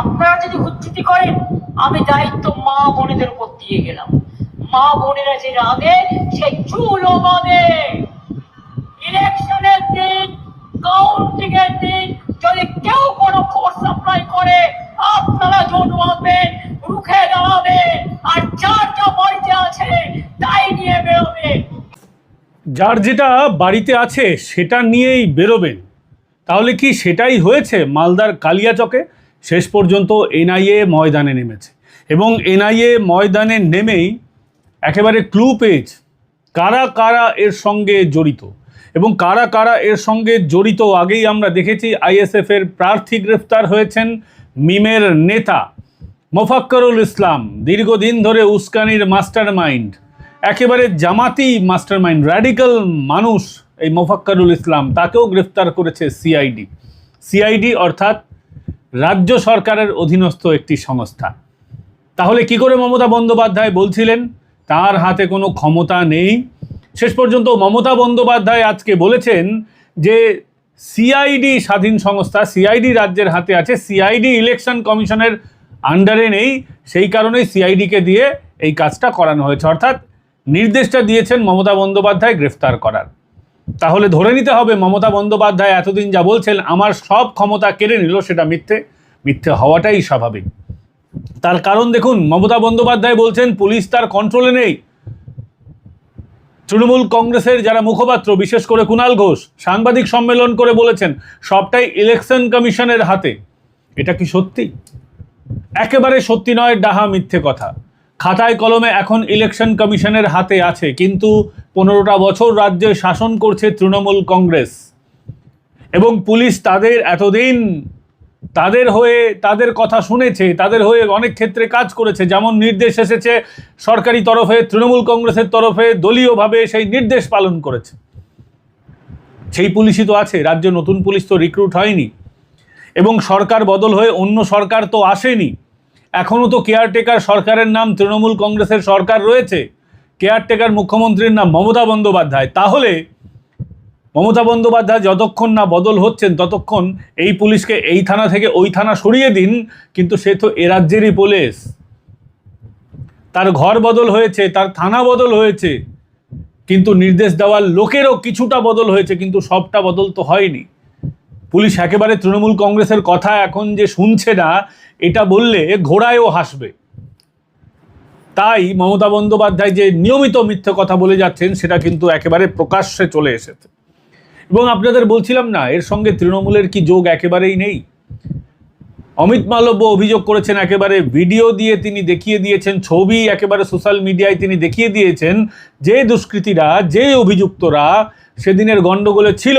আপনারা যদি উদ্ধৃতি করেন, আমি দায়িত্ব মা বোনেদের উপর দিয়ে গেলাম। মা বোনেরা যে রাগে সে চুলও বাঁধে। ইলেকশনের দিন, কাউন্টিং এর দিন যদি কেউ কোনো ফোর্স সাপ্লাই করে, আপনারা জোট বাঁধবেন, রুখে দাঁড়াবেন, আর যার যা বাড়িতে আছে তাই নিয়ে বেরোবেন। যার যেটা বাড়িতে আছে সেটা নিয়েই বেরোবেন। তাহলে কি সেটাই হয়েছে মালদার কালিয়াচকে? শেষ পর্যন্ত এনআইএ ময়দানে নেমেছে এবং এনআইএ ময়দানে নেমেই একেবারে ক্লু পেয়েছে কারা কারা এর সঙ্গে জড়িত এবং কারা কারা এর সঙ্গে জড়িত। আগেই আমরা দেখেছি আইএসএফের প্রার্থী গ্রেফতার হয়েছেন, মিমের নেতা মোফাক্করুল ইসলাম, দীর্ঘদিন ধরে উস্কানির মাস্টার মাইন্ড, একেবারে জামাতি মাস্টার মাইন্ড, র্যাডিক্যাল মানুষ এই মোফাক্করুল ইসলাম, তাকেও গ্রেফতার করেছে সিআইডি। সিআইডি অর্থাৎ রাজ্য সরকারের অধীনস্থ একটি সংস্থা। তাহলে কি করে মমতা বন্দ্যোপাধ্যায় বলছিলেন তার হাতে কোনো ক্ষমতা নেই? শেষ পর্যন্ত মমতা বন্দ্যোপাধ্যায় আজকে বলেছেন যে সিআইডি স্বাধীন সংস্থা, সিআইডি রাজ্যের হাতে আছে, সিআইডি ইলেকশন কমিশনের আন্ডারে নেই, সেই কারণেই সিআইডিকে দিয়ে এই কাজটা করানো হয়েছে। অর্থাৎ নির্দেশটা দিয়েছেন মমতা বন্দ্যোপাধ্যায় গ্রেফতার করার। তাহলে ধরে নিতে হবে মমতা বন্দ্যোপাধ্যায় এতদিন যা বলছেন আমার সব ক্ষমতা কেড়ে নিল, সেটা মিথ্যে। মিথ্যে হওয়াটাই স্বাভাবিক। তার কারণ দেখুন, মমতা বন্দ্যোপাধ্যায় বলছেন পুলিশ তার কন্ট্রোলে নেই। তৃণমূল কংগ্রেসের যারা মুখপাত্র, বিশেষ করে কুণাল ঘোষ, সাংবাদিক সম্মেলন করে বলেছেন সবটাই ইলেকশন কমিশনের হাতে। এটা কি সত্যি? একেবারে সত্যি নয়, ডাহা মিথ্যে কথা। খাতায় কলমে এখন ইলেকশন কমিশনের হাতে আছে, কিন্তু 15টা বছর রাজ্যে শাসন করছে তৃণমূল কংগ্রেস এবং পুলিশ তাদের এতদিন তাদের হয়ে তাদের কথা শুনেছে, তাদের হয়ে অনেক ক্ষেত্রে কাজ করেছে। যেমন নির্দেশ এসেছে সরকারি তরফে, তৃণমূল কংগ্রেসের তরফে দলীয়ভাবে সেই নির্দেশ পালন করেছে। সেই পুলিশই তো আছে রাজ্যে, নতুন পুলিশ তো রিক্রুট হয়নি এবং সরকার বদল হয়ে অন্য সরকার তো আসেনি। এখনও তো কেয়ারটেকার সরকারের নাম তৃণমূল কংগ্রেসের সরকার রয়েছে, কেয়ারটেকার মুখ্যমন্ত্রীর নাম মমতা বন্দ্যোপাধ্যায়। তাহলে মমতা বন্দ্যোপাধ্যায় যতক্ষণ না বদল হচ্ছেন ততক্ষণ এই পুলিশকে এই থানা থেকে ওই থানা সরিয়ে দিন, কিন্তু সে তো এ রাজ্যেরই পুলিশ। তার ঘর বদল হয়েছে, তার থানা বদল হয়েছে, কিন্তু নির্দেশ দেওয়ার লোকেরও কিছুটা বদল হয়েছে, কিন্তু সবটা বদল তো হয়নি। পুলিশ একেবারে তৃণমূল কংগ্রেসের কথা এখন যে শুনছে না, এটা বললে ঘোড়ায়ও হাসবে। তাই মমতা বন্দ্যোপাধ্যায় যে নিয়মিত মিথ্যে কথা বলে যাচ্ছেন সেটা কিন্তু একেবারে প্রকাশ্যে চলে এসেছে। এবং আপনাদের বলছিলাম না, এর সঙ্গে তৃণমূলের কি যোগ? একেবারেই নেই। অমিত মালব্য অভিযোগ করেছেন, একেবারে ভিডিও দিয়ে তিনি দেখিয়ে দিয়েছেন, ছবি একেবারে সোশ্যাল মিডিয়ায় তিনি দেখিয়ে দিয়েছেন যে দুষ্কৃতীরা, যে অভিযুক্তরা সেদিনের গণ্ডগোলে ছিল,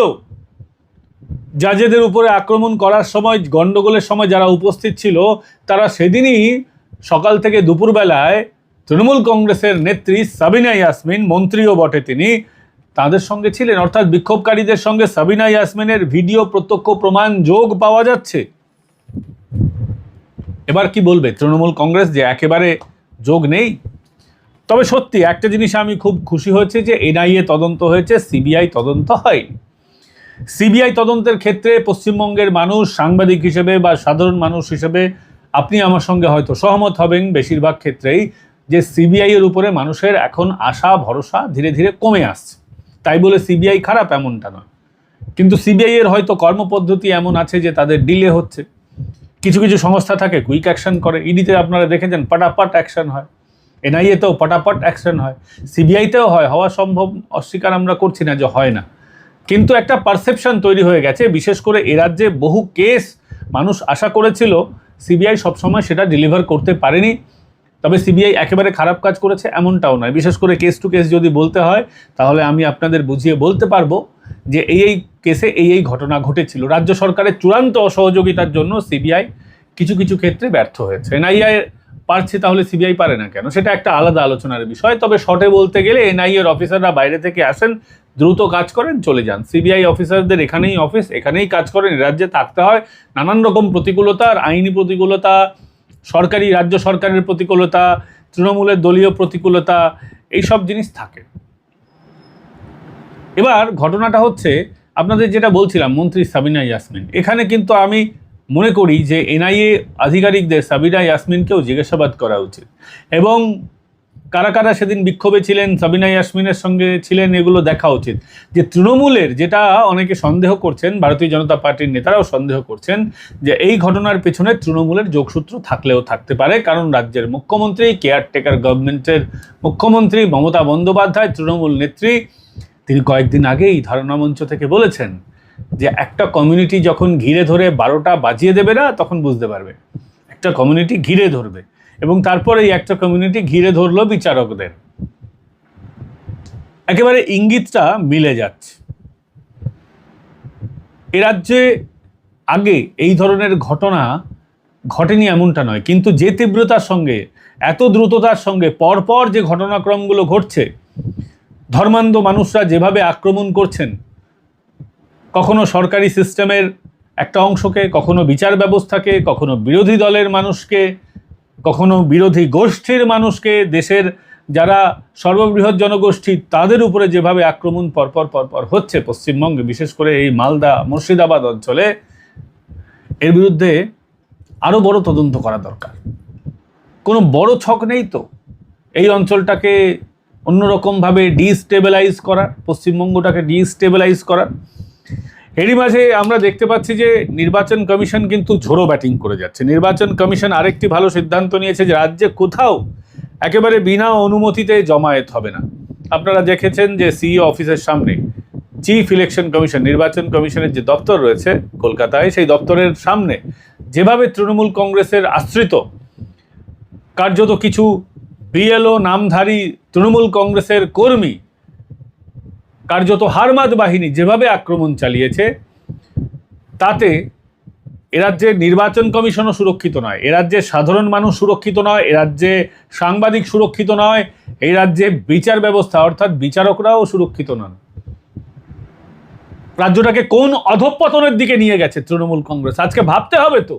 জাজেদের উপরে আক্রমণ করার সময়, গণ্ডগোলের সময় যারা উপস্থিত ছিল, তারা সেদিনই সকাল থেকে দুপুরবেলায় তৃণমূল কংগ্রেসের নেত্রী সাবিনা ইয়াসমিন, মন্ত্রীও বটে তিনি, তাদের সঙ্গে ছিলেন। অর্থাৎ বিক্ষোভকারীদের সঙ্গে সাবিনা ইয়াসমিনের ভিডিও প্রত্যক্ষ প্রমাণ যোগ পাওয়া যাচ্ছে। এবার কি বলবে তৃণমূল কংগ্রেস যে একেবারে যোগ নেই? তবে সত্যি একটা জিনিস আমি খুব খুশি হয়েছে যে এনআইএ তদন্ত হয়েছে, সিবিআই তদন্ত হয়নি। সিবিআই তদন্তের ক্ষেত্রে পশ্চিমবঙ্গের মানুষ, সাংবাদিক হিসেবে বা সাধারণ মানুষ হিসেবে আপনি আমার সঙ্গে হয়তো সহমত হবেন বেশিরভাগ ক্ষেত্রেই, যে সিবিআই এর উপরে মানুষের এখন আশা ভরসা ধীরে ধীরে কমে আসছে। তাই বলে সিবিআই খারাপ এমনটা নয়, কিন্তু সিবিআই এর হয়তো কর্মপদ্ধতি এমন আছে যে তাদের ডিলে হচ্ছে। কিছু কিছু সংস্থা থাকে কুইক অ্যাকশন করে, ইডিতে আপনারা দেখেছেন পটাপট অ্যাকশন হয়, এনআইএতেও পটাপট অ্যাকশন হয়, সিবিআইতেও হয়, হওয়া সম্ভব, অস্বীকার আমরা করছি না যে হয় না, কিন্তু একটা পারসেপশন তৈরি হয়ে গেছে। বিশেষ করে এ রাজ্যে বহু কেস মানুষ আশা করেছিল, সিবিআই সবসময় সেটা ডেলিভার করতে পারেনি। তবে সিবিআই একেবারে খারাপ কাজ করেছে এমনটাও নয়। বিশেষ করে কেস টু কেস যদি বলতে হয় তাহলে আমি আপনাদের বুঝিয়ে বলতে পারবো যে এই কেসে এই ঘটনা ঘটেছিল। রাজ্য সরকারের চূড়ান্ত অসহযোগিতার জন্য সিবিআই কিছু কিছু ক্ষেত্রে ব্যর্থ হয়েছে। এনআইএ পারছে, তাহলে সিবিআই পারে না কেন? সেটা একটা আলাদা আলোচনার বিষয়। তবে শর্টে বলতে গেলে এনআইএর অফিসাররা বাইরে থেকে আসেন, দ্রুত কাজ করেন, চলে যান। সিবিআই অফিসারদের এখানেই অফিস, এখানেই কাজ করেন, রাজ্যে থাকতে হয়। নানান রকম প্রতিকূলতা, আইনি প্রতিকূলতা, সরকারি রাজ্য সরকারের প্রতিকূলতা, তৃণমূলের দলীয় প্রতিকূলতা, এইসব জিনিস থাকে। এবার ঘটনাটা হচ্ছে আপনাদের যেটা বলছিলাম, মন্ত্রী সাবিনা ইয়াসমিন, এখানে কিন্তু আমি মনে করি যে এনআইএ আধিকারিকদের সাবিনা ইয়াসমিনকেও জিজ্ঞাসাবাদ করা উচিত, এবং কারা কারা সেদিন বিক্ষোভে ছিলেন, সাবিনা ইয়াসমিনের সঙ্গে ছিলেন, এগুলো দেখা উচিত। যে তৃণমূলের, যেটা অনেকে সন্দেহ করছেন, ভারতীয় জনতা পার্টির নেতারাও সন্দেহ করছেন যে এই ঘটনার পেছনে তৃণমূলের যোগসূত্র থাকলেও থাকতে পারে, কারণ রাজ্যের মুখ্যমন্ত্রী, কেয়ারটেকার গভর্নমেন্টের মুখ্যমন্ত্রী মমতা বন্দ্যোপাধ্যায়, তৃণমূল নেত্রী, তিনি কয়েকদিন আগেই ধারণা মঞ্চ থেকে বলেছেন যে একটা কমিউনিটি যখন ঘিরে ধরে 12টা বাজিয়ে দেবে না, তখন বুঝতে পারবে একটা কমিউনিটি ঘিরে ধরবে, এবং তারপরে এই একটা কমিউনিটি ঘিরে ধরলো বিচারকদের। একেবারে ইঙ্গিতটা মিলে যাচ্ছে। এ রাজ্যে আগে এই ধরনের ঘটনা ঘটেনি এমনটা নয়, কিন্তু যে তীব্রতার সঙ্গে, এত দ্রুততার সঙ্গে পরপর যে ঘটনাক্রমগুলো ঘটছে, ধর্মান্ধ মানুষরা যেভাবে আক্রমণ করছেন, কখনো সরকারি সিস্টেমের একটা অংশকে, কখনো বিচার ব্যবস্থাকে, কখনো বিরোধী দলের মানুষকে, কখনো বিরোধী গোষ্ঠীর মানুষকে, দেশের যারা সর্ববৃহৎ জনগোষ্ঠী তাদের উপরে যেভাবে আক্রমণ পরপর হচ্ছে পশ্চিমবঙ্গে, বিশেষ করে এই মালদা মুর্শিদাবাদ অঞ্চলে, এর বিরুদ্ধে আরও বড় তদন্ত করা দরকার। কোনো বড় ছক নেই তো এই অঞ্চলটাকে অন্যরকমভাবে ডিস্টেবিলাইজ করার, পশ্চিমবঙ্গটাকে ডিস্টেবিলাইজ করার। এরই মাঝে আমরা দেখতে পাচ্ছি যে নির্বাচন কমিশন কিন্তু ঝোড়ো ব্যাটিং করে যাচ্ছে। নির্বাচন কমিশন আরেকটি ভালো সিদ্ধান্ত নিয়েছে যে রাজ্যে কোথাও একেবারে বিনা অনুমতিতে জমায়েত হবে না। আপনারা দেখেছেন যে সিইও অফিসের সামনে চিফ ইলেকশন কমিশন, নির্বাচন কমিশনের যে দপ্তর রয়েছে কলকাতায়, সেই দপ্তরের সামনে যেভাবে তৃণমূল কংগ্রেসের আশ্রিত কার্যত কিছু বিএলও নামধারী তৃণমূল কংগ্রেসের কর্মী, কার্যত হারমাদ বাহিনী যেভাবে আক্রমণ চালিয়েছে, তাতে এরাজ্যে নির্বাচন কমিশনও সুরক্ষিত নয়, এরাজ্যে সাধারণ মানুষ সুরক্ষিত নয়, এরাজ্যে সাংবাদিক সুরক্ষিত নয়, এই রাজ্যে বিচার ব্যবস্থা অর্থাৎ বিচারকরাও সুরক্ষিত নন। রাজ্যটাকে কোন অধঃপতনের দিকে নিয়ে গেছে তৃণমূল কংগ্রেস, আজকে ভাবতে হবে তো।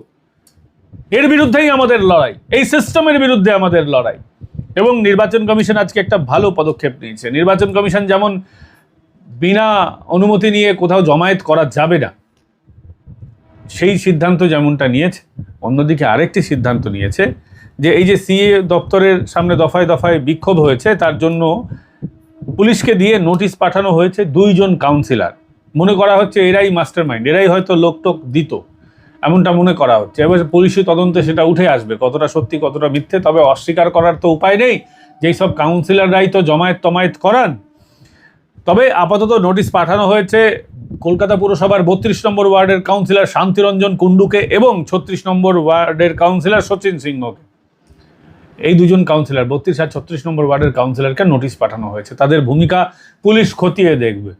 এর বিরুদ্ধেই আমাদের লড়াই, এই সিস্টেমের বিরুদ্ধে আমাদের লড়াই। এবং নির্বাচন কমিশন আজকে একটা ভালো পদক্ষেপ নিয়েছে। নির্বাচন কমিশন যেমন বিনা অনুমতি নিয়ে কোথাও জমায়েত করা যাবে না, সেই সিদ্ধান্ত যেমনটা নিয়েছে, অন্যদিকে আরেকটি সিদ্ধান্ত নিয়েছে যে এই যে সিএ দপ্তরের সামনে দফায় দফায় বিক্ষোভ হয়েছে, তার জন্য পুলিশকে দিয়ে নোটিশ পাঠানো হয়েছে 2 জন কাউন্সিলর। মনে করা হচ্ছে এরাই মাস্টার মাইন্ড, এরাই হয়তো লোকটোক দিত, এমনটা মনে করা হচ্ছে। এবার পুলিশি তদন্তে সেটা উঠে আসবে কতটা সত্যি কতটা মিথ্যে। তবে অস্বীকার করার তো উপায় নেই, যেই সব কাউন্সিলররাই তো জমায়েত করান। তবে আপাতত নোটিশ পাঠানো হয়েছে কলকাতা পুরসভার 32 নম্বর ওয়ার্ডের কাউন্সিলর শান্তিরঞ্জন কুণ্ডুকে এবং 36 নম্বর ওয়ার্ডের কাউন্সিলর সচিন সিংহকে। এই 2 জন কাউন্সিলর, 32 আর 36 নম্বর ওয়ার্ডের কাউন্সিলরকে নোটিশ পাঠানো হয়েছে। তাদের ভূমিকা পুলিশ খতিয়ে দেখবে।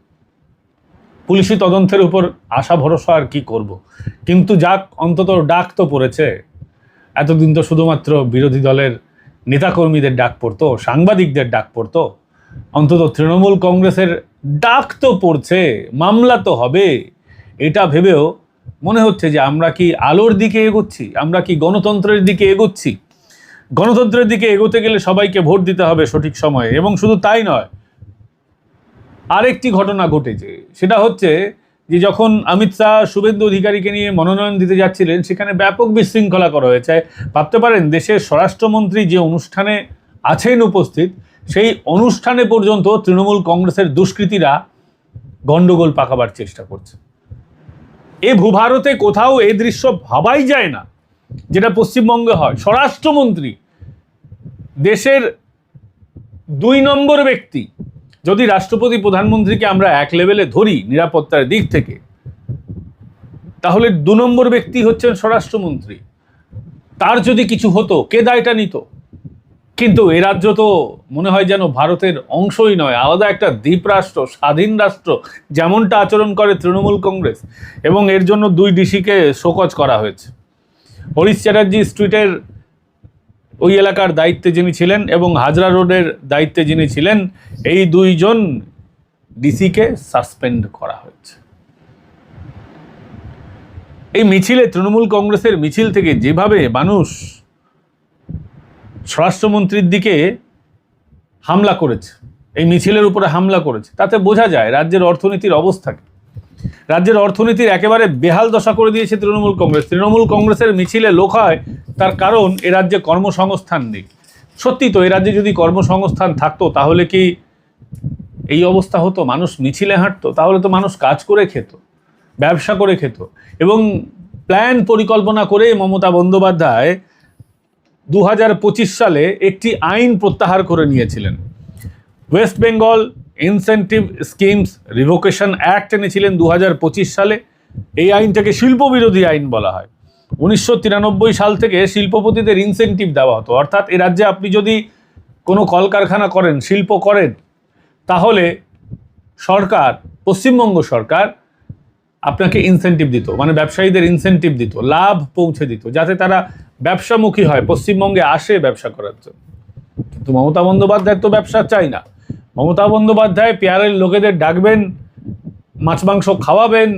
পুলিশি তদন্তের উপর আশা ভরসা আর কি করব, কিন্তু যাক, অন্তত ডাক তো পড়েছে। এতদিন তো শুধুমাত্র বিরোধী দলের নেতাকর্মীদের ডাক পড়তো, সাংবাদিকদের ডাক পড়তো, অন্তত তৃণমূল কংগ্রেসের ডাক তো পড়ছে, মামলা তো হবে। এটা ভেবেও মনে হচ্ছে যে আমরা কি আলোর দিকে এগোচ্ছি, আমরা কি গণতন্ত্রের দিকে এগোচ্ছি। গণতন্ত্রের দিকে এগোতে গেলে সবাইকে ভোট দিতে হবে সঠিক সময়ে। এবং শুধু তাই নয়, আরেকটি ঘটনা ঘটেছে, সেটা হচ্ছে যে যখন অমিত শাহ শুভেন্দু অধিকারীকে নিয়ে মনোনয়ন দিতে যাচ্ছিলেন, সেখানে ব্যাপক বিশৃঙ্খলা করা হয়েছে। ভাবতে পারেন দেশের স্বরাষ্ট্রমন্ত্রী যে অনুষ্ঠানে আছেন উপস্থিত, সেই অনুষ্ঠানে পর্যন্ত তৃণমূল কংগ্রেসের দুষ্কৃতীরা গন্ডগোল পাকাবার চেষ্টা করছে। এ ভূভারতে কোথাও এই দৃশ্য ভাবাই যায় না যেটা পশ্চিমবঙ্গে হয়। স্বরাষ্ট্রমন্ত্রী, দেশের 2 নম্বর ব্যক্তি, যদি রাষ্ট্রপতি প্রধানমন্ত্রীকে আমরা এক লেভেলে ধরি নিরাপত্তার দিক থেকে, তাহলে 2 নম্বর ব্যক্তি হচ্ছেন স্বরাষ্ট্রমন্ত্রী। তার যদি কিছু হতো, কে দায়টা নিত? কিন্তু এ রাজ্য তো মনে হয় যেন ভারতের অংশই নয়, আলাদা একটা দ্বীপ রাষ্ট্র, স্বাধীন রাষ্ট্র, যেমনটা আচরণ করে তৃণমূল কংগ্রেস। এবং এর জন্য 2 ডিসিকে শোকজ করা হয়েছে। হরিশ চ্যাটার্জি স্ট্রিটের ওই এলাকার দায়িত্বে যিনি ছিলেন এবং হাজরা রোডের দায়িত্বে যিনি ছিলেন, এই 2 জন ডিসিকে সাসপেন্ড করা হয়েছে। এই মিছিলে, তৃণমূল কংগ্রেসের মিছিল থেকে যেভাবে মানুষ স্বরাষ্ট্রমন্ত্রীর দিকে হামলা করেছে, এই মিছিলের উপরে হামলা করেছে, তাতে বোঝা যায় রাজ্যের অর্থনীতির অবস্থাকে। রাজ্যের অর্থনীতির একেবারে বেহাল দশা করে দিয়েছে তৃণমূল কংগ্রেস। তৃণমূল কংগ্রেসের মিছিলে লোক হয়, তার কারণ এ রাজ্যে কর্মসংস্থান নেই। সত্যি তো, এ রাজ্যে যদি কর্মসংস্থান থাকতো তাহলে কি এই অবস্থা হতো? মানুষ মিছিলে হাঁটতো? তাহলে তো মানুষ কাজ করে খেত, ব্যবসা করে খেত। এবং প্ল্যান পরিকল্পনা করে মমতা বন্দ্যোপাধ্যায় 2025 সালে একটি আইন প্রত্যাহার করে নিয়েছিলেন। West Bengal incentive schemes revocation act এনেছিলেন 2025 সালে। এই আইনটাকে শিল্প বিরোধী আইন বলা হয়। 1993 সাল থেকে শিল্পপতিদের ইনসেন্টিভ দেওয়া হতো, অর্থাৎ এ রাজ্যে আপনি যদি কোনো কলকারখানা করেন, শিল্প করেন, তাহলে সরকার, পশ্চিমবঙ্গ সরকার আপনাকে ইনসেন্টিভ দিত, মানে ব্যবসায়ীদের ইনসেন্টিভ দিত, লাভ পৌঁছে দিত, যাতে তারা ব্যবসামুখী হয়, পশ্চিমবঙ্গে আসে ব্যবসা করার জন্য। কিন্তু মমতা বন্দ্যোপাধ্যায় তো ব্যবসা চাই না। মমতা বন্দ্যোপাধ্যায় পেয়ারের লোকেদের ডাকবেন, মাছ মাংস খাওয়াবেন,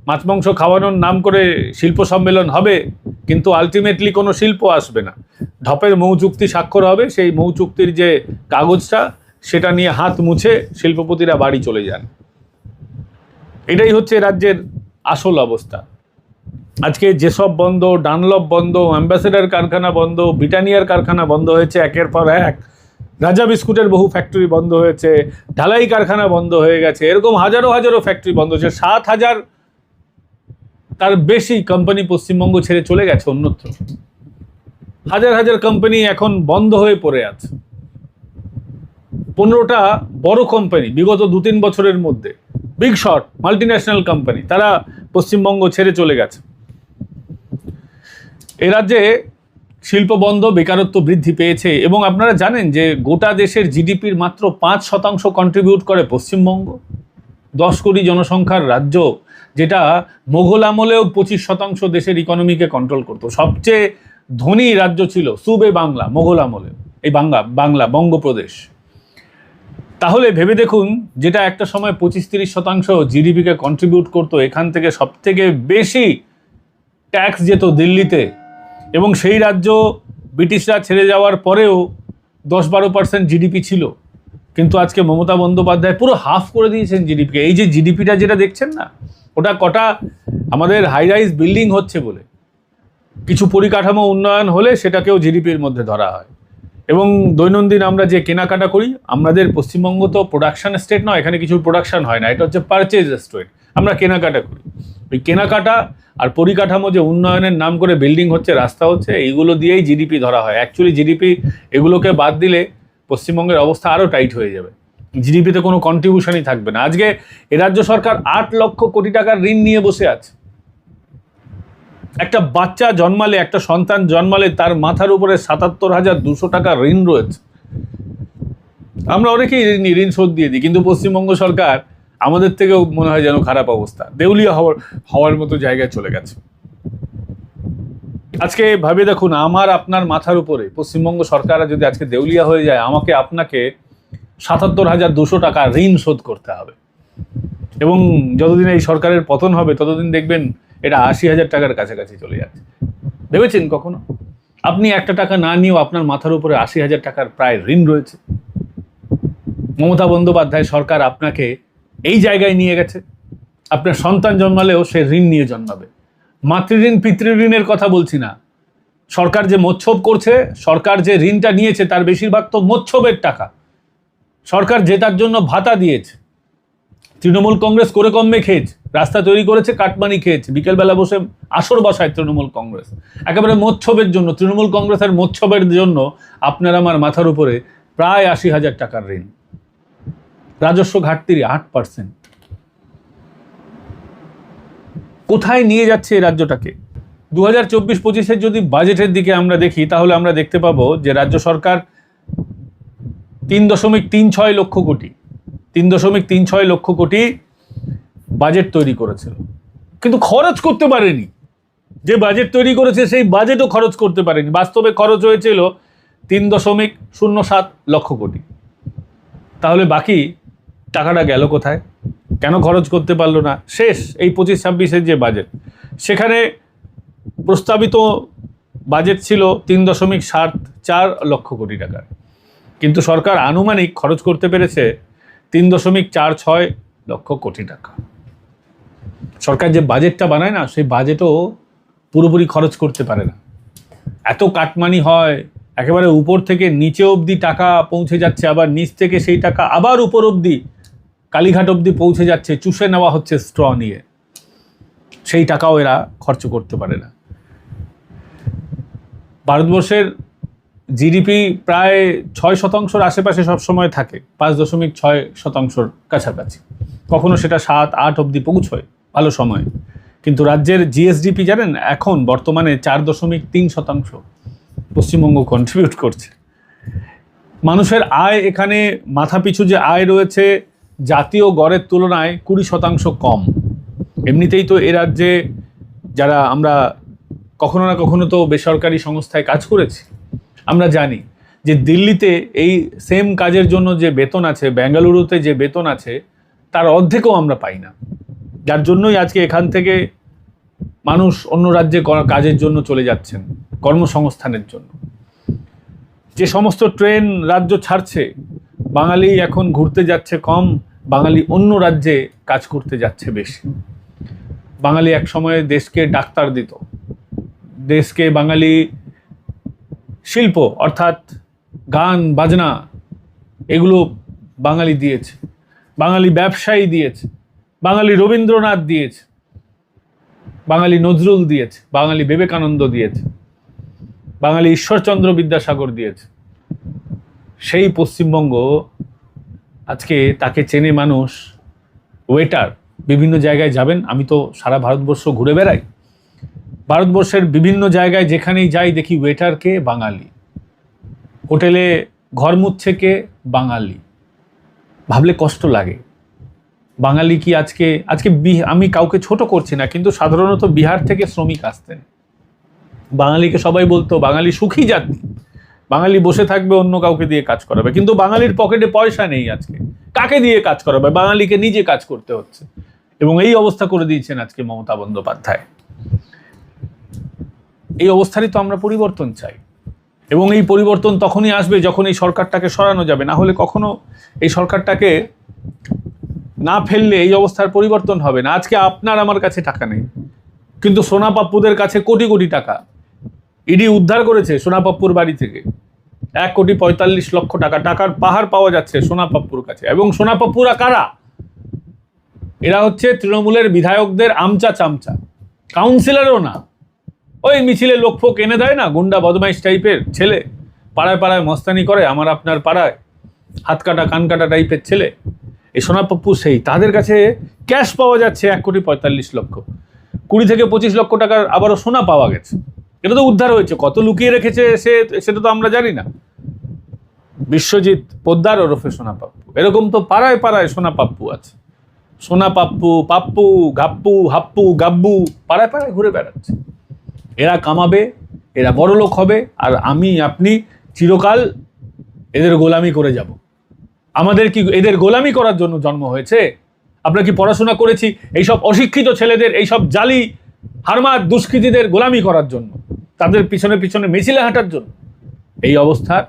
মাছ মাংস খাওয়ানোর নাম করে শিল্প সম্মেলন হবে, কিন্তু আলটিমেটলি কোনো শিল্প আসবে না। ঢপের মৌ চুক্তি স্বাক্ষর হবে, সেই মৌ চুক্তির যে কাগজটা সেটা নিয়ে হাত মুছে শিল্পপতিরা বাড়ি চলে যান। এটাই হচ্ছে রাজ্যের আসল অবস্থা। আজকে যেসব বন্ধ, ডানলপ বন্ধ, অ্যাম্বাসেডার কারখানা বন্ধ, ব্রিটানিয়ার কারখানা বন্ধ হয়েছে একের পর এক, রাজা বিস্কুটের বহু ফ্যাক্টরি বন্ধ হয়েছে, ঢালাই কারখানা বন্ধ হয়ে গেছে, এরকম হাজারো হাজারো ফ্যাক্টরি বন্ধ হয়েছে। 7,000 তার বেশি কোম্পানি পশ্চিমবঙ্গ ছেড়ে চলে গেছে অন্যত্র। হাজার হাজার কোম্পানি এখন বন্ধ হয়ে পড়ে আছে। 15টা বড় কোম্পানি বিগত 2-3 বছরের মধ্যে, বিগ শট মাল্টিন্যাশনাল কোম্পানি, তারা পশ্চিমবঙ্গ ছেড়ে চলে গেছে। এ রাজ্যে শিল্প বন্ধ, বেকারত্ব বৃদ্ধি পেয়েছে। এবং আপনারা জানেন যে গোটা দেশের জিডিপির মাত্র 5% কন্ট্রিবিউট করে পশ্চিমবঙ্গ। 10 কোটি জনসংখ্যার রাজ্য, যেটা মোঘল আমলেও 25% দেশের ইকোনমিকে কন্ট্রোল করতো। সবচেয়ে ধনী রাজ্য ছিল সুবে বাংলা মোঘল আমলে, এই বাংলা বঙ্গপ্রদেশ। তাহলে ভেবে দেখুন, যেটা একটা সময় 25-30% জিডিপিকে কন্ট্রিবিউট করতো, এখান থেকে সব থেকে বেশি ট্যাক্স যেত দিল্লিতে। এবং সেই রাজ্য ব্রিটিশরা ছেড়ে যাওয়ার পরেও 10-12% জিডিপি ছিল। কিন্তু আজকে মমতা বন্দ্যোপাধ্যায় পুরো হাফ করে দিয়েছেন জিডিপিকে। এই যে জিডিপিটা যেটা দেখছেন না, ওটা কটা আমাদের হাই রাইজ বিল্ডিং হচ্ছে বলে, কিছু পরিকাঠামো উন্নয়ন হলে সেটাকেও জিডিপির মধ্যে ধরা হয়। এবং দৈনন্দিন আমরা যে কেনাকাটা করি, আমাদের পশ্চিমবঙ্গ তো প্রোডাকশন স্টেট নয়, এখানে কিছু প্রোডাকশন হয় না, এটা হচ্ছে পারচেজ স্টেট। আমরা কেনাকাটা করি, ওই কেনাকাটা আর পরিকাঠামো যে উন্নয়নের নাম করে বিল্ডিং হচ্ছে, রাস্তা হচ্ছে, এইগুলো দিয়েই জিডিপি ধরা হয়। অ্যাকচুয়ালি জিডিপি এগুলোকে বাদ দিলে পশ্চিমবঙ্গের অবস্থা আরও টাইট হয়ে যাবে, জিডিপিতে কোনো কন্ট্রিবিউশনই থাকবে না। আজকে এ রাজ্য সরকার 8 লক্ষ কোটি টাকার ঋণ নিয়ে বসে আছে। একটা বাচ্চা জন্মালে, একটা সন্তান জন্মালে তার মাথার উপরে 77,200 টাকা ঋণ রয়েছে। আমরা অনেকেই ঋণ শোধ দিয়ে দিই, কিন্তু পশ্চিমবঙ্গ সরকার আমাদের থেকেও মনে হয় যেন খারাপ অবস্থা, দেউলিয়া হওয়ার মতো জায়গায় চলে গেছে। আজকে ভাবে দেখুন, আমার আপনার মাথার উপরে পশ্চিমবঙ্গ সরকার যদি আজকে দেউলিয়া হয়ে যায়, আমাকে আপনাকে 77,200 টাকা ঋণ শোধ করতে হবে। এবং যতদিন এই সরকারের পতন হবে ততদিন দেখবেন এটা 80,000 টাকার কাছাকাছি চলে যাচ্ছে। ভেবেছেন কখনো? আপনি একটা টাকা না নিয়েও আপনার মাথার উপরে 80,000 টাকার প্রায় ঋণ রয়েছে। মমতা বন্দ্যোপাধ্যায় সরকার আপনাকে এই জায়গায় নিয়ে গেছে। আপনার সন্তান জন্মালেও সে ঋণ নিয়ে জন্মাবে। মাতৃঋণ পিতৃঋণের কথা বলছি না, সরকার যে মোচ্ছব করছে, সরকার যে ঋণটা নিয়েছে তার বেশিরভাগ তো মোচ্ছবের টাকা। সরকার জেতার জন্য ভাতা দিয়েছে, তৃণমূল কংগ্রেস করে কমবে খেয়েছে, রাস্তা তৈরি করেছে, কাটমানি খেয়েছে, বিকেলবেলা বসে আসর বসায় তৃণমূল কংগ্রেস। একেবারে মোচ্ছবের জন্য, তৃণমূল কংগ্রেসের মোচ্ছবের জন্য আপনার আমার মাথার উপরে প্রায় 80,000 টাকার ঋণ। রাজস্ব ঘাটতি 8%। কোথায় নিয়ে যাচ্ছে এই রাজ্যটাকে? 2024-25-এর যদি বাজেটের দিকে আমরা দেখি, তাহলে আমরা দেখতে পাবো যে রাজ্য সরকার 3.36 লক্ষ কোটি 3.36 লক্ষ কোটি বাজেট তৈরি করেছিল, কিন্তু খরচ করতে পারেনি। যে বাজেট তৈরি করেছে সেই বাজেটও খরচ করতে পারেনি। বাস্তবে খরচ হয়েছিল 3.07 লক্ষ কোটি। তাহলে বাকি টাকাটা গেল কোথায়? কেন খরচ করতে পারলো না? শেষ এই 25-26-এর যে বাজেট, সেখানে প্রস্তাবিত বাজেট ছিল 3.74 লক্ষ কোটি টাকার, কিন্তু সরকার আনুমানিক খরচ করতে পেরেছে 3.46 লক্ষ কোটি টাকা। সরকার যে বাজেটটা বানায় না, সেই বাজেটও পুরোপুরি খরচ করতে পারে না। এত কাটমানি হয়, একেবারে উপর থেকে নিচে অবধি টাকা পৌঁছে যাচ্ছে, আবার নিচ থেকে সেই টাকা আবার উপর অবধি কালীঘাট অবধি পৌঁছে যাচ্ছে, চুষে নেওয়া হচ্ছে স্ট্র নিয়ে। সেই টাকাও এরা খরচ করতে পারে না। ভারতবর্ষের জিডিপি প্রায় 6% আশেপাশে সবসময় থাকে, 5.6% কাছাকাছি, কখনো সেটা 7-8 অবধি পৌঁছয় ভালো সময়। কিন্তু রাজ্যের জিএসডিপি জানেন এখন বর্তমানে 4.3% পশ্চিমবঙ্গ কন্ট্রিবিউট করছে। মানুষের আয় এখানে মাথাপিছু যে আয় রয়েছে জাতীয় গড়ের তুলনায় 20% কম। এমনিতেই তো এ রাজ্যে যারা আমরা কখনো না কখনো তো বেসরকারি সংস্থায় কাজ করেছি, আমরা জানি যে দিল্লিতে এই সেম কাজের জন্য যে বেতন আছে, বেঙ্গালুরুতে যে বেতন আছে, তার অর্ধেকও আমরা পাই না। যার জন্যই আজকে এখান থেকে মানুষ অন্য রাজ্যে কাজের জন্য চলে যাচ্ছেন, কর্মসংস্থানের জন্য। যে সমস্ত ট্রেন রাজ্য ছাড়ছে, বাঙালি এখন ঘুরতে যাচ্ছে কম, বাঙালি অন্য রাজ্যে কাজ করতে যাচ্ছে বেশি। বাঙালি এক সময়ে দেশকে ডাক্তার দিত, দেশকে বাঙালি শিল্প অর্থাৎ গান বাজনা এগুলো বাঙালি দিয়েছে, বাঙালি ব্যবসায়ী দিয়েছে, বাঙালি রবীন্দ্রনাথ দিয়েছে, বাঙালি নজরুল দিয়েছে, বাঙালি বিবেকানন্দ দিয়েছে, বাঙালি ঈশ্বরচন্দ্র বিদ্যাসাগর দিয়েছে। সেই পশ্চিমবঙ্গ আজকে তাকে চেনে মানুষ। ওয়েটার, বিভিন্ন জায়গায় যাবেন, আমি তো সারা ভারতবর্ষ ঘুরে বেড়াই, ভারতবর্ষের বিভিন্ন জায়গায় যেখানেই যাই দেখি ওয়েটারকে বাঙালি, হোটেলে ঘর মুচ্ছে কে বাঙালি। ভাবলে কষ্ট লাগে। বাঙালি কি আজকে আমি কাউকে ছোট করছি না, কিন্তু সাধারণত বিহার থেকে শ্রমিক আসতেন, বাঙালিকে সবাই বলতো বাঙালি সুখী জাতি, বাঙালি বসে থাকবে অন্য কাউকে দিয়ে কাজ করাবে। কিন্তু বাঙালির পকেটে পয়সা নেই, আজকে কাকে দিয়ে কাজ করাবে? বাঙালিকে নিজে কাজ করতে হচ্ছে। এবং এই অবস্থা করে দিয়েছেন আজকে মমতা বন্দ্যোপাধ্যায়। এই অবস্থারই তো আমরা পরিবর্তন চাই, এবং এই পরিবর্তন তখনই আসবে যখন এই সরকারটাকে সরানো যাবে। না হলে কখনো এই সরকারটাকে না ফেললে এই অবস্থার পরিবর্তন হবে না। আজকে আপনার আমার কাছে টাকা নেই, কিন্তু সোনা পাপ্পুদের কাছে কোটি কোটি টাকা। ইডি উদ্ধার করেছে সোনা পাপ্পুর বাড়ি থেকে 1,45,00,000 টাকা, টাকার পাহাড় পাওয়া যাচ্ছে সোনা পাপ্পুর কাছে। এবং সোনা পাপ্পুরা কারা? এরা হচ্ছে তৃণমূলের বিধায়কদের আমচা চামচা, কাউন্সিলরও না, ওই মিছিলে লোকফোক এনে দেয় না, গুন্ডা বদমাইশ টাইপের ছেলে, পাড়ায় পাড়ায় মস্তানি করে, আমার আপনার পাড়ায় হাত কাটা কান কাটা টাইপের ছেলে। এই সোনা পাপ্পু সেই, তাদের কাছে ক্যাশ পাওয়া যাচ্ছে 1,45,00,000, 20 থেকে 25 লক্ষ টাকার আবারও সোনা পাওয়া গেছে। এটা তো উদ্ধার হয়েছে, কত লুকিয়ে রেখেছে সেটা তো আমরা জানি না। বিশ্বজিৎ পোদ্দার ওরফে সোনা পাপ্পু, এরকম তো পাড়ায় পাড়ায় সোনা পাপ্পু আছে। সোনা পাপ্পু, পাপ্পু, গাপ্পু, হাপ্পু, গাব্বু পাড়ায় পাড়ায় ঘুরে বেড়াচ্ছে। এরা কামাবে, এরা বড় লোক হবে, আর আমি আপনি চিরকাল এদের গোলামি করে যাব। আমাদের কি এদের গোলামি করার জন্য জন্ম হয়েছে? আমরা কি পড়াশোনা করেছি এইসব অশিক্ষিত ছেলেদের, এইসব জালি হারমাত দুষ্কৃতীদের গোলামি করার জন্য, তাদের পিছনে পিছনে মিছিলে হাঁটার জন্য? এই অবস্থার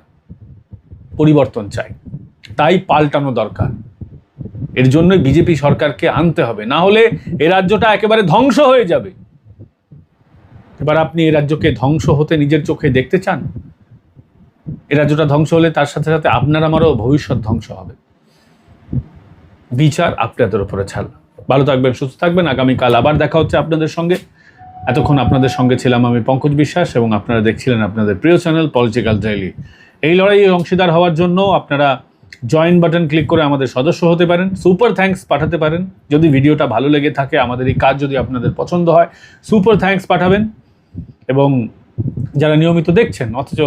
পরিবর্তন চাই, তাই পাল্টানো দরকার। এর জন্যই বিজেপি সরকারকে আনতে হবে, না হলে এ রাজ্যটা একেবারে ধ্বংস হয়ে যাবে। এবার আপনি এ রাজ্যকে ধ্বংস হতে নিজের চোখে দেখতে চান? এ রাজ্যটা ধ্বংস হলে তার সাথে সাথে আপনার আমারও ভবিষ্যৎ ধ্বংস হবে। বিচার আপনাদের উপরে ছাড়। ভালো থাকবেন, সুস্থ থাকবেন। আগামীকাল আবার দেখা হচ্ছে আপনাদের সঙ্গে। এতক্ষণ আপনাদের সঙ্গে ছিলাম আমি পঙ্কজ বিশ্বাস, এবং আপনারা দেখছিলেন আপনাদের প্রিয় চ্যানেল পলিটিক্যাল ডেইলি। এই লড়াইয়ে অংশীদার হওয়ার জন্য আপনারা জয়েন বাটন ক্লিক করে আমাদের সদস্য হতে পারেন, সুপার থ্যাঙ্কস পাঠাতে পারেন। যদি ভিডিওটা ভালো লেগে থাকে, আমাদের এই কাজ যদি আপনাদের পছন্দ হয়, সুপার থ্যাঙ্কস পাঠাবেন। এবং যারা নিয়মিত দেখছেন অথচ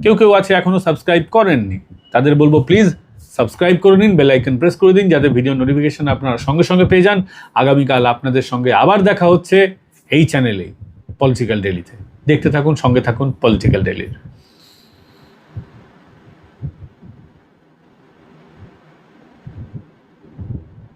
কেউ কেউ আছে এখনও সাবস্ক্রাইব করেননি, তাদের বলবো প্লিজ সাবস্ক্রাইব করে নিন, বেল আইকন প্রেস করে দিন, যাতে ভিডিও নোটিফিকেশন আপনারা সঙ্গে সঙ্গে পেয়ে যান। আগামীকাল আপনাদের সঙ্গে আবার দেখা হচ্ছে এই চ্যানেলে পলিটিক্যাল ডেইলিতে। দেখতে থাকুন, সঙ্গে থাকুন পলিটিক্যাল ডেইলির।